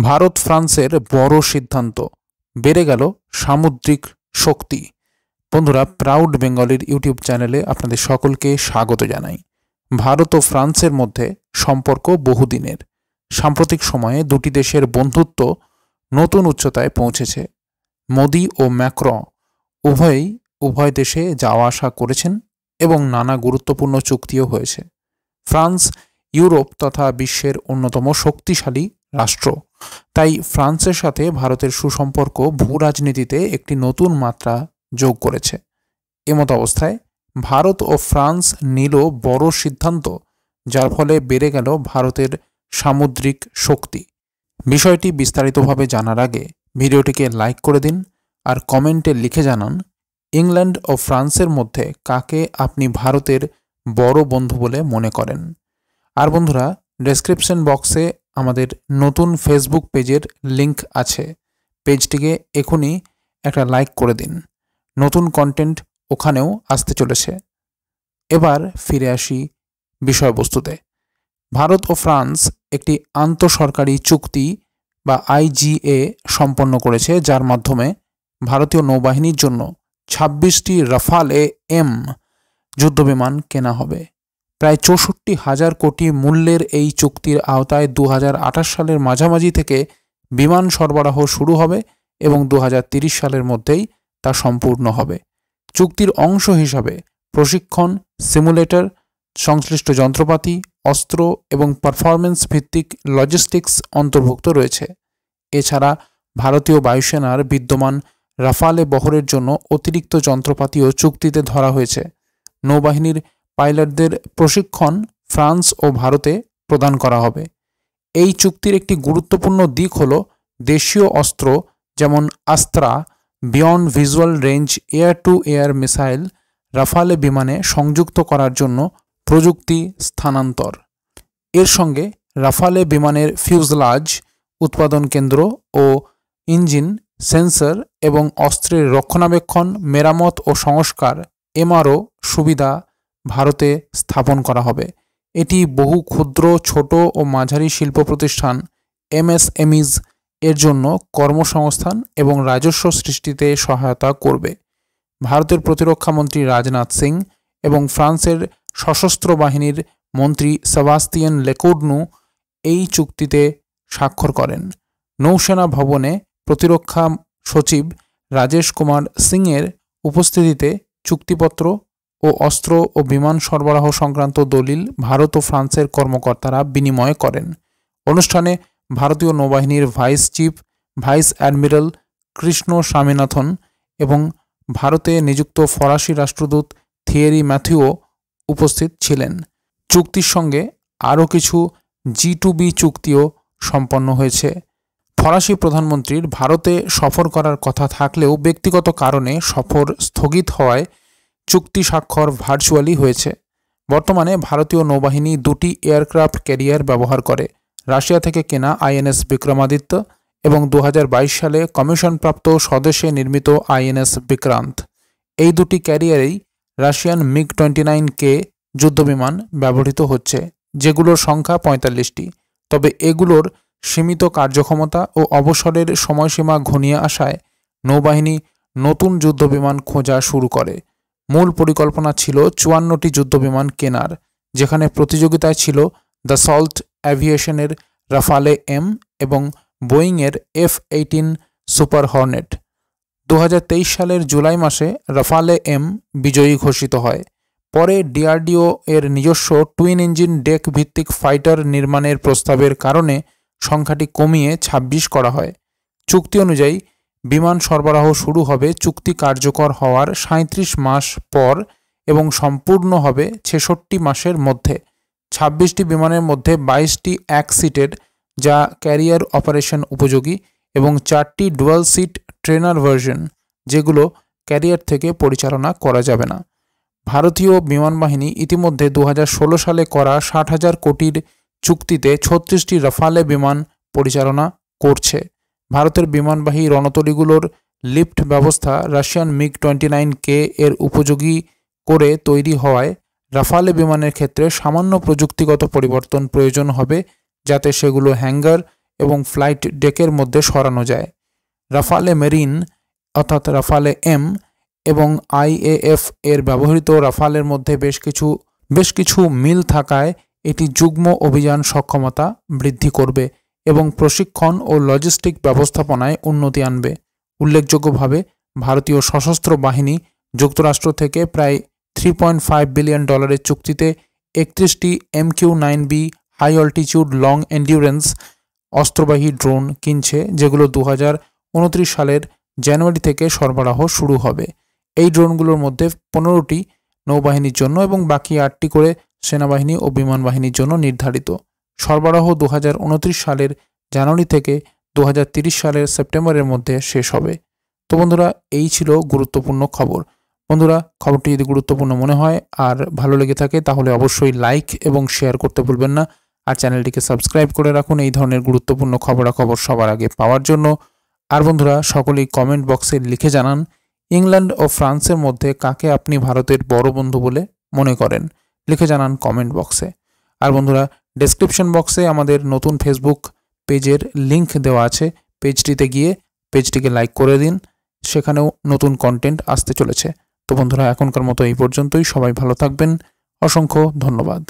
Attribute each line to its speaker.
Speaker 1: ভারত ফ্রান্সের বড় সিদ্ধান্ত, বেড়ে গেল সামুদ্রিক শক্তি। বন্ধুরা, প্রাউড বেঙ্গলির ইউটিউব চ্যানেলে আপনাদের সকলকে স্বাগত জানাই। ভারত ও ফ্রান্সের মধ্যে সম্পর্ক বহুদিনের। সাম্প্রতিক সময়ে দুটি দেশের বন্ধুত্ব নতুন উচ্চতায় পৌঁছেছে। মোদি ও ম্যাক্রঁ উভয় দেশে যাওয়া আসা করেছেন এবং নানা গুরুত্বপূর্ণ চুক্তিও হয়েছে। ফ্রান্স ইউরোপ তথা বিশ্বের অন্যতম শক্তিশালী রাষ্ট্র। তাই ফ্রান্সের সাথে ভারতের সুসম্পর্ক ভূরাজনীতিতে একটি নতুন মাত্রা যোগ করেছে। এমত অবস্থায় ভারত ও ফ্রান্স নিল বড় সিদ্ধান্ত, যার ফলে বেড়ে গেল ভারতের সামুদ্রিক শক্তি। বিষয়টি বিস্তারিতভাবে জানার আগে ভিডিওটিকে লাইক করে দিন আর কমেন্টে লিখে জানান ইংল্যান্ড ও ফ্রান্সের মধ্যে কাকে আপনি ভারতের বড় বন্ধু বলে মনে করেন। আর বন্ধুরা, ডেসক্রিপশন বক্সে আমাদের নতুন ফেসবুক পেজের লিংক আছে। পেজটিকে এখনই একটা লাইক করে দিন। নতুন কন্টেন্ট ওখানেও আসতে চলেছে। এবার ফিরে আসি বিষয়বস্তুতে। ভারত ও ফ্রান্স একটি আন্তঃসরকারি চুক্তি বা আইজিএ সম্পন্ন করেছে, যার মাধ্যমে ভারতীয় নৌবাহিনীর জন্য 26টি রাফাল এম যুদ্ধবিমান কেনা হবে। প্রায় 64,000 কোটি মূল্যের এই চুক্তির আওতায় 2028 সালের মাঝামাঝি থেকে বিমান সরবরাহ শুরু হবে এবং 2030 সালের মধ্যেই তা সম্পূর্ণ হবে। চুক্তির অংশ হিসাবে প্রশিক্ষণ, সিমুলেটর, সংশ্লিষ্ট যন্ত্রপাতি, অস্ত্র এবং পারফরমেন্স ভিত্তিক লজিস্টিক্স অন্তর্ভুক্ত রয়েছে। এছাড়া ভারতীয় বায়ুসেনার বিদ্যমান রাফালে বহরের জন্য অতিরিক্ত যন্ত্রপাতিও চুক্তিতে ধরা হয়েছে। নৌবাহিনীর পাইলটদের প্রশিক্ষণ ফ্রান্স ও ভারতে প্রদান করা হবে। এই চুক্তির একটি গুরুত্বপূর্ণ দিক হল দেশীয় অস্ত্র যেমন Astra, beyond visual range air to air missile Rafale বিমানে সংযুক্ত করার জন্য প্রযুক্তি স্থানান্তর। এর সঙ্গে রাফালে বিমানের ফিউজলাজ, উৎপাদন কেন্দ্র ও ইঞ্জিন, সেন্সর এবং অস্ত্রের রক্ষণাবেক্ষণ, মেরামত ও সংস্কার এমআরও সুবিধা ভারতে স্থাপন করা হবে। এটি বহু ক্ষুদ্র, ছোট ও মাঝারি শিল্প প্রতিষ্ঠান এমএসএমইজ এর জন্য কর্মসংস্থান এবং রাজস্ব সৃষ্টিতে সহায়তা করবে। ভারতের প্রতিরক্ষা মন্ত্রী রাজনাথ সিং এবং ফ্রান্সের সশস্ত্র বাহিনীর মন্ত্রী সেবাস্তিয়ান লেকোর্নু এই চুক্তিতে স্বাক্ষর করেন। নৌসেনা ভবনে প্রতিরক্ষা সচিব রাজেশ কুমার সিংয়ের উপস্থিতিতে চুক্তিপত্র ও অস্ত্র ও বিমান সরবরাহ সংক্রান্ত দলিল ভারত ও ফ্রান্সের কর্মকর্তারা বিনিময় করেন। অনুষ্ঠানে ভারতীয় নৌবাহিনীর ভাইস অ্যাডমিরাল কৃষ্ণ স্বামীনাথন এবং ভারতে নিযুক্ত ফরাসি রাষ্ট্রদূত থিয়েরি ম্যাথিউ উপস্থিত ছিলেন। চুক্তির সঙ্গে আরও কিছু G2B চুক্তিও সম্পন্ন হয়েছে। ফরাসি প্রধানমন্ত্রীর ভারতে সফর করার কথা থাকলেও ব্যক্তিগত কারণে সফর স্থগিত হওয়ায় চুক্তি স্বাক্ষর ভার্চুয়ালি হয়েছে। বর্তমানে ভারতীয় নৌবাহিনী দুটি এয়ারক্রাফট ক্যারিয়ার ব্যবহার করে, রাশিয়া থেকে কেনা আইএনএস বিক্রমাদিত্য এবং 2022 সালে কমিশনপ্রাপ্ত স্বদেশে নির্মিত আইএনএস বিক্রান্ত। এই দুটি ক্যারিয়ারেই রাশিয়ান MiG-29K যুদ্ধবিমান ব্যবহৃত হচ্ছে, যেগুলোর সংখ্যা 45টি। তবে এগুলোর সীমিত কার্যক্ষমতা ও অবসরের সময়সীমা ঘনিয়ে আসায় নৌবাহিনী নতুন যুদ্ধবিমান খোঁজা শুরু করে। মূল পরিকল্পনা ছিল 54টি যুদ্ধবিমান কেনার, যেখানে প্রতিযোগিতায় ছিল দাসল্ট অ্যাভিয়েশনের রাফালে এম এবং বোয়িংয়ের F-18 সুপার হর্নেট। 2023 সালের জুলাই মাসে রাফালে এম বিজয়ী ঘোষিত হয়। পরে ডিআরডিও এর নিজস্ব টুইন ইঞ্জিন ডেক ভিত্তিক ফাইটার নির্মাণের প্রস্তাবের কারণে সংখ্যাটি কমিয়ে 26 করা হয়। চুক্তি অনুযায়ী বিমান সরবরাহ শুরু হবে চুক্তি কার্যকর হওয়ার 37 মাস পর এবং সম্পূর্ণ হবে 66 মাসের মধ্যে। 26টি বিমানের মধ্যে 22টি এক সিটের, যা ক্যারিয়ার অপারেশন উপযোগী, এবং 4টি ডুয়াল সিট ট্রেনার ভার্সন, যেগুলো ক্যারিয়ার থেকে পরিচালনা করা যাবে না। ভারতীয় বিমান বাহিনী ইতিমধ্যে 2016 সালে করা 60,000 কোটির চুক্তিতে 36টি রাফালে বিমান পরিচালনা করছে। ভারতের বিমানবাহী রণতরীগুলোর লিফট ব্যবস্থা রাশিয়ান MiG-29K এর উপযোগী করে তৈরি হওয়ায় রাফালে বিমানের ক্ষেত্রে সামান্য প্রযুক্তিগত পরিবর্তন প্রয়োজন হবে, যাতে সেগুলো হ্যাঙ্গার এবং ফ্লাইট ডেকের মধ্যে সরানো যায়। রাফালে মেরিন অর্থাৎ রাফালে এম এবং আইএএফ এর ব্যবহৃত রাফালের মধ্যে বেশ কিছু মিল থাকায় এটি যুগ্ম অভিযান সক্ষমতা বৃদ্ধি করবে এবং প্রশিক্ষণ ও লজিস্টিক ব্যবস্থাপনায় উন্নতি আনবে। উল্লেখযোগ্যভাবে ভারতীয় সশস্ত্র বাহিনী যুক্তরাষ্ট্র থেকে প্রায় $3.5 বিলিয়ন চুক্তিতে 31টি MQ-9B high altitude long endurance অস্ত্রবাহী ড্রোন কিনছে, যেগুলো 2029 সালের জানুয়ারি থেকে সরবরাহ শুরু হবে। এই ড্রোনগুলোর মধ্যে 15টি নৌবাহিনীর জন্য এবং বাকি 8টি করে সেনাবাহিনী ও বিমান বাহিনীর জন্য নির্ধারিত। সরবরাহ 2029 সালের জানুয়ারি থেকে 2030 সালের সেপ্টেম্বরের মধ্যে শেষ হবে। তো বন্ধুরা, এই ছিল গুরুত্বপূর্ণ খবর। বন্ধুরা, খবরটি যদি গুরুত্বপূর্ণ মনে হয় আর ভালো লেগে থাকে তাহলে অবশ্যই লাইক এবং শেয়ার করতে ভুলবেন না, আর চ্যানেলটিকে সাবস্ক্রাইব করে রাখুন এই ধরনের গুরুত্বপূর্ণ খবরাখবর সবার আগে পাওয়ার জন্য। আর বন্ধুরা, সকলেই কমেন্ট বক্সে লিখে জানান ইংল্যান্ড ও ফ্রান্সের মধ্যে কাকে আপনি ভারতের বড় বন্ধু বলে মনে করেন, লিখে জানান কমেন্ট বক্সে। আর বন্ধুরা, ডেসক্রিপশন বক্সে আমাদের নতুন ফেসবুক পেজের লিংক দেওয়া আছে, পেজটিতে গিয়ে পেজটিকে লাইক করে দিন, সেখানেও নতুন কন্টেন্ট আসতে চলেছে। তো বন্ধুরা, এখনকার মতো এই পর্যন্তই। সবাই ভালো থাকবেন, অসংখ্য ধন্যবাদ।